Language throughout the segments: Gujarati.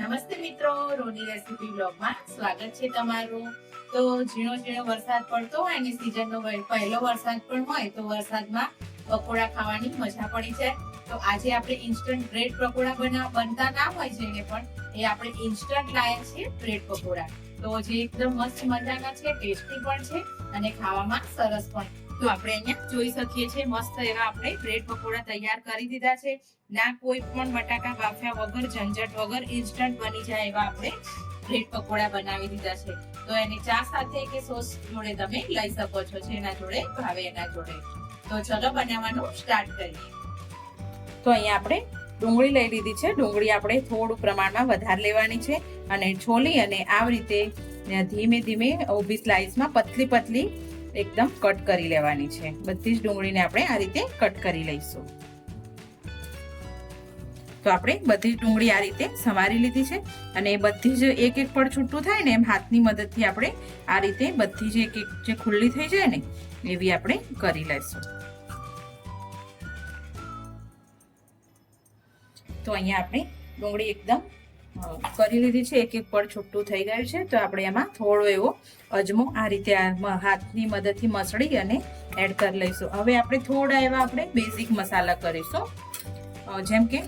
નમસ્તે મિત્રો, રોની રેસીપી બ્લોગમાં સ્વાગત છે તમારું। તો ઝીણો ઝીણો વરસાદ પડતો હોય ને સીઝનનો પહેલો વરસાદ પણ હોય તો વરસાદમાં પકોડા ખાવાની મજા પડી જાય। તો આજે આપણે ઇન્સ્ટન્ટ બ્રેડ પકોડા બનતા ના હોય જેને પણ એ આપણે ઇન્સ્ટન્ટ લાયા છીએ બ્રેડ પકોડા। તો જે એકદમ મસ્ત મજાના છે, ટેસ્ટી પણ છે અને ખાવામાં સરસ પણ। તો આપણે અહીંયા જોઈ શકીએ છીએ મસ્ત એવા આપણે બ્રેડ પકોડા તૈયાર કરી દીધા છે। ના કોઈ પણ બટાકા બાફ્યા વગર, ઝંઝટ વગર ઇન્સ્ટન્ટ બની જાય એવા આપણે બ્રેડ પકોડા બનાવી દીધા છે। તો એને ચા સાથે કે સોસ જોડે તમે લઈ શકો છો, જેના જોડે ભાવે એના જોડે। તો ચલો બનાવવાનું સ્ટાર્ટ કરીએ। તો અહીંયા આપણે ડુંગળી લઈ લીધી છે। ડુંગળી આપણે થોડું પ્રમાણમાં વધારે લેવાની છે અને છોલી અને આવી રીતે ધીમે ધીમે ઊભી સ્લાઇસમાં પતલી પતલી એકદમ કટ કરી લેવાની છે। બધી જ ડુંગળીને આપણે આ રીતે કટ કરી લઈશું। તો આપણે બધી જ ડુંગળી આ રીતે સમારી લીધી છે અને બધી જ એક એક પડ છૂટું થાય ને એમ હાથની મદદથી આપણે આ રીતે બધી જ એક એક જે ખુલ્લી થઈ જાય ને એવી આપણે કરી લઈશું। તો અહીંયા આપણે ડુંગળી એકદમ કરી લીધી છે, એક એક પડ છૂટું થઈ ગયું છે। તો આપણે એમાં થોડો એવો અજમો આ રીતે હાથની મદદથી મસળી અને એડ કરી લઈશું। હવે આપણે થોડા એવા આપણે બેઝિક મસાલા કરીશું, જેમ કે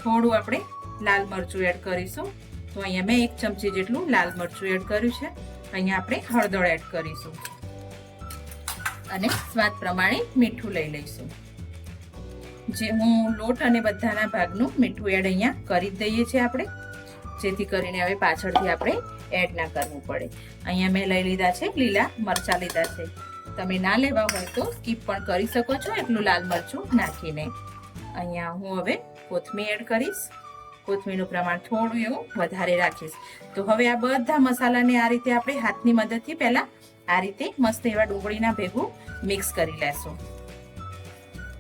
થોડું આપણે લાલ મરચું એડ કરીશું। તો અહીંયા મેં 1 ચમચી જેટલું લાલ મરચું એડ કર્યું છે। અહીંયા આપણે હળદર એડ કરીશું અને સ્વાદ પ્રમાણે મીઠું લઈ લઈશું। જે હું લોટ અને બધાના ભાગનું મીઠું એડ અહીંયા કરી દઈએ છીએ આપણે, જેથી કરીને હવે પાછળથી આપણે એડ ના કરવું પડે। અહીંયા મેં લઈ લીધા છે લીલા મરચાં લીધા છે, તમે ના લેવા હોય તો સ્કીપ પણ કરી શકો છો એટલું લાલ મરચું નાખીને। અહીંયા હું હવે કોથમીર એડ કરીશ, કોથમીરનું પ્રમાણ થોડું એવું વધારે રાખીશ। તો હવે આ બધા મસાલાને આ રીતે આપણે હાથની મદદથી પહેલા આ રીતે મસ્ત એવા ડુંગળીના ભેગું મિક્સ કરી લેશું,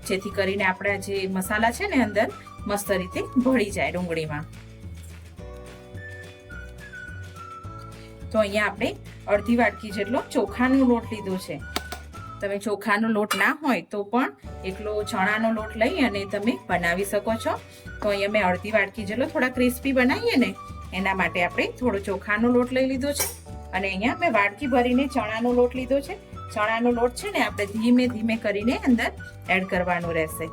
જેથી કરીને આપણા જે મસાલા છે ને અંદર મસ્ત રીતે ભળી જાય ડુંગળીમાં। તો અહીંયા આપણે અડધી વાટકી જેટલો ચોખાનો લોટ લીધો છે। તમે ચોખાનો લોટ ના હોય તો પણ એકલો ચણાનો લોટ લઈ અને તમે બનાવી શકો છો। તો અહીંયા મેં અડધી વાટકી જેટલો, થોડા ક્રિસ્પી બનાવીએ ને એના માટે આપણે થોડો ચોખાનો લોટ લઈ લીધો છે અને અહીંયા મેં વાટકી ભરીને ચણાનો લોટ લીધો છે। ચણાનો લોટ છે ને આપણે ધીમે ધીમે કરીને અંદર એડ કરવાનો રહેશે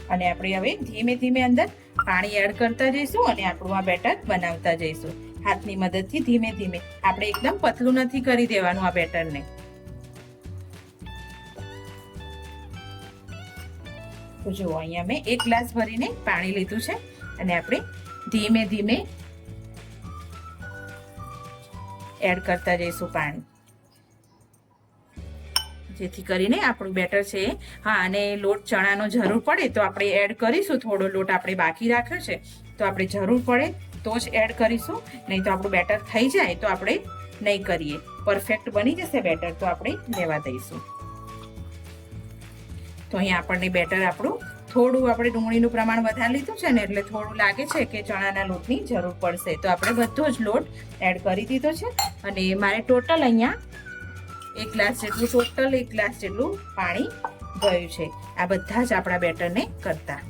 અને આપણે હવે ધીમે ધીમે અંદર પાણી એડ કરતા જઈશું અને આપણું આ બેટર બનાવતા જઈશું હાથની મદદથી ધીમે ધીમે। આપણે એકદમ પતલું નથી કરી દેવાનું આ બેટરને। તો જુઓ અહીંયા મેં 1 ગ્લાસ ભરીને પાણી લીધું છે અને આપણે ધીમે ધીમે એડ કરતા જઈશું પાણી, જેથી કરીને આપણું બેટર છે। હા, અને લોટ ચણાનો જરૂર પડે તો આપણે એડ કરીશું, થોડો લોટ આપણે બાકી રાખ્યો છે તો આપણે જરૂર પડે તો જ એડ કરીશું, નહીં તો આપણું બેટર થઈ જાય તો આપણે નહીં કરીએ। પરફેક્ટ બની જશે બેટર તો આપણે લેવા દઈશું। તો અહીંયા આપણને બેટર આપણું થોડું આપણે ડુંગળીનું પ્રમાણ વધારે લીધું છે ને એટલે થોડું લાગે છે કે ચણાના લોટની જરૂર પડશે, તો આપણે બધો જ લોટ એડ કરી દીધો છે અને મારે ટોટલ અહીંયા 1 ગ્લાસ જેટલું પાણી ગયું છે આ બધા જ આપણા બેટરને કરતા।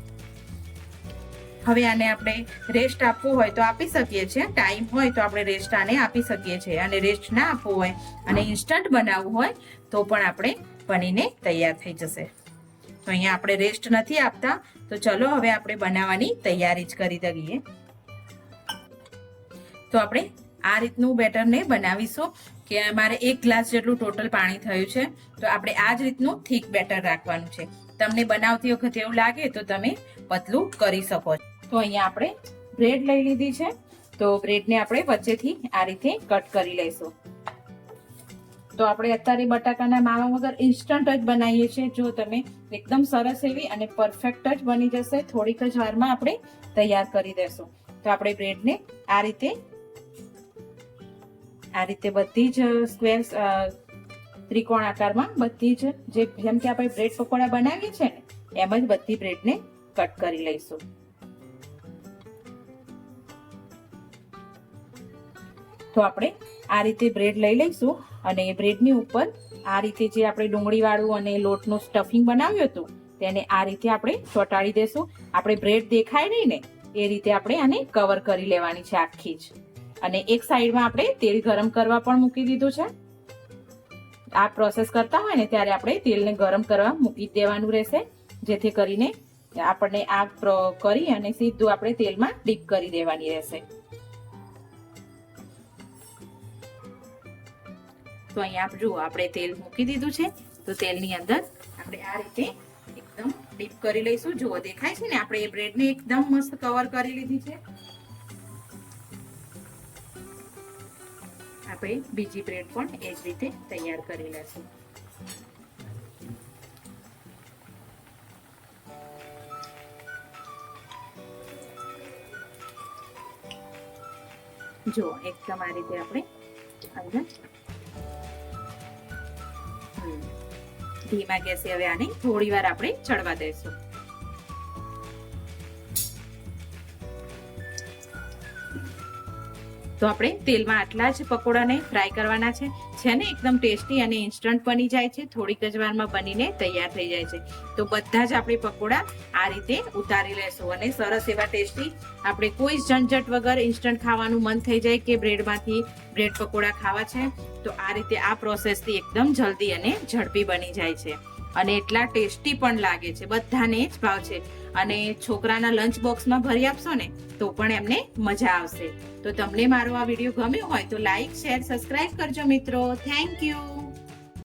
હવે આને આપણે રેસ્ટ આપવો હોય તો આપી શકીએ છીએ, ટાઈમ હોય તો આપણે રેસ્ટ આને આપી શકીએ છીએ, અને રેસ્ટ ના આપવો હોય અને ઇન્સ્ટન્ટ બનાવવું હોય તો પણ આપણે બનીને તૈયાર થઈ જશે। તો અહીંયા આપણે રેસ્ટ નથી આપતા, તો ચલો હવે આપણે બનાવવાની તૈયારી જ કરી દઈએ। તો આપણે આ રીતનું બેટરને બનાવીશું કે મારે 1 ગ્લાસ જેટલું ટોટલ પાણી થયું છે, તો આપણે આ જ રીતનું થીક બેટર રાખવાનું છે। તમને બનાવતી વખતે એવું લાગે તો તમે પતલું કરી શકો છો। તો અહીંયા આપણે બ્રેડ લઈ લીધી છે, તો બ્રેડને આપણે વચ્ચેથી આ રીતે કટ કરી લઈશું। તો આપણે અત્યારે બટાકાના માવા વગર ઇન્સ્ટન્ટ જ બનાવીએ છીએ। જો તમે એકદમ સરસ એવી અને પરફેક્ટ જ બની જશે, થોડીક જ વારમાં આપણે તૈયાર કરી દેશું। તો આપણે બ્રેડને આ રીતે બધી જ સ્ક્વેર ત્રિકોણ આકારમાં બધી જ જેમ કે આપણે બ્રેડ પકોડા બનાવીએ છીએ ને એમ જ બધી બ્રેડને કટ કરી લઈશું। તો આપણે આ રીતે બ્રેડ લઈ લઈશું અને બ્રેડની ઉપર આ રીતે જે આપણે ડુંગળી વાળું અને લોટનું સ્ટફિંગ બનાવ્યું હતું તેને આ રીતે આપણે ચોંટાડી દેશું. આપણે બ્રેડ દેખાય નહીં ને એ રીતે આપણે આને કવર કરી લેવાની છે આખી જ. અને એક સાઈડમાં આપણે તેલ ગરમ કરવા પણ મૂકી દીધું છે. આ પ્રોસેસ કરતા હોય ને ત્યારે આપણે તેલને ગરમ કરવા મૂકી દેવાનું રહેશે, જેથી કરીને આપણને આ કરી અને સીધું આપણે તેલમાં ડીપ કરી દેવાની રહેશે. તો અહીંયા જુઓ આપણે તેલ મૂકી દીધું છે, તો તેલની અંદર આપણે આ રીતે એકદમ ડીપ કરી લઈશું. જુઓ દેખાય છે ને, આપણે એ બ્રેડને એકદમ મસ્ત કવર કરી લીધી છે. આપણે બીજી બ્રેડ પણ એ જ રીતે તૈયાર કરી લેશું. જો એકદમ આ રીતે આપણે અંદર ધીમા ગેસે હવે આને થોડી વાર આપણે ચડવા દઈશું. તો આપણે તેલમાં આટલા જ પકોડાને ફ્રાય કરવાના છે ને એકદમ ટેસ્ટી અને ઇન્સ્ટન્ટ બની જાય છે. થોડીક જ વારમાં બનીને તૈયાર થઈ જાય છે. તો બધા જ આપણે પકોડા આ રીતે ઉતારી લેશું અને સરસ એવા ટેસ્ટી આપણે કોઈ ઝંઝટ વગર ઇન્સ્ટન્ટ ખાવાનું મન થઈ જાય કે બ્રેડમાંથી બ્રેડ પકોડા ખાવા છે, તો આ રીતે આ પ્રોસેસથી એકદમ જલ્દી અને ઝડપી બની જાય છે અને એટલા ટેસ્ટી પણ લાગે છે. બધાને જ ભાવ છે અને છોકરાના લંચ બોક્સમાં ભરી આપશો ને તો પણ એમને મજા આવશે. તો તમને મારો આ વિડીયો ગમ્યો હોય તો લાઈક, શેર, સબસ્ક્રાઇબ કરજો મિત્રો. Thank you.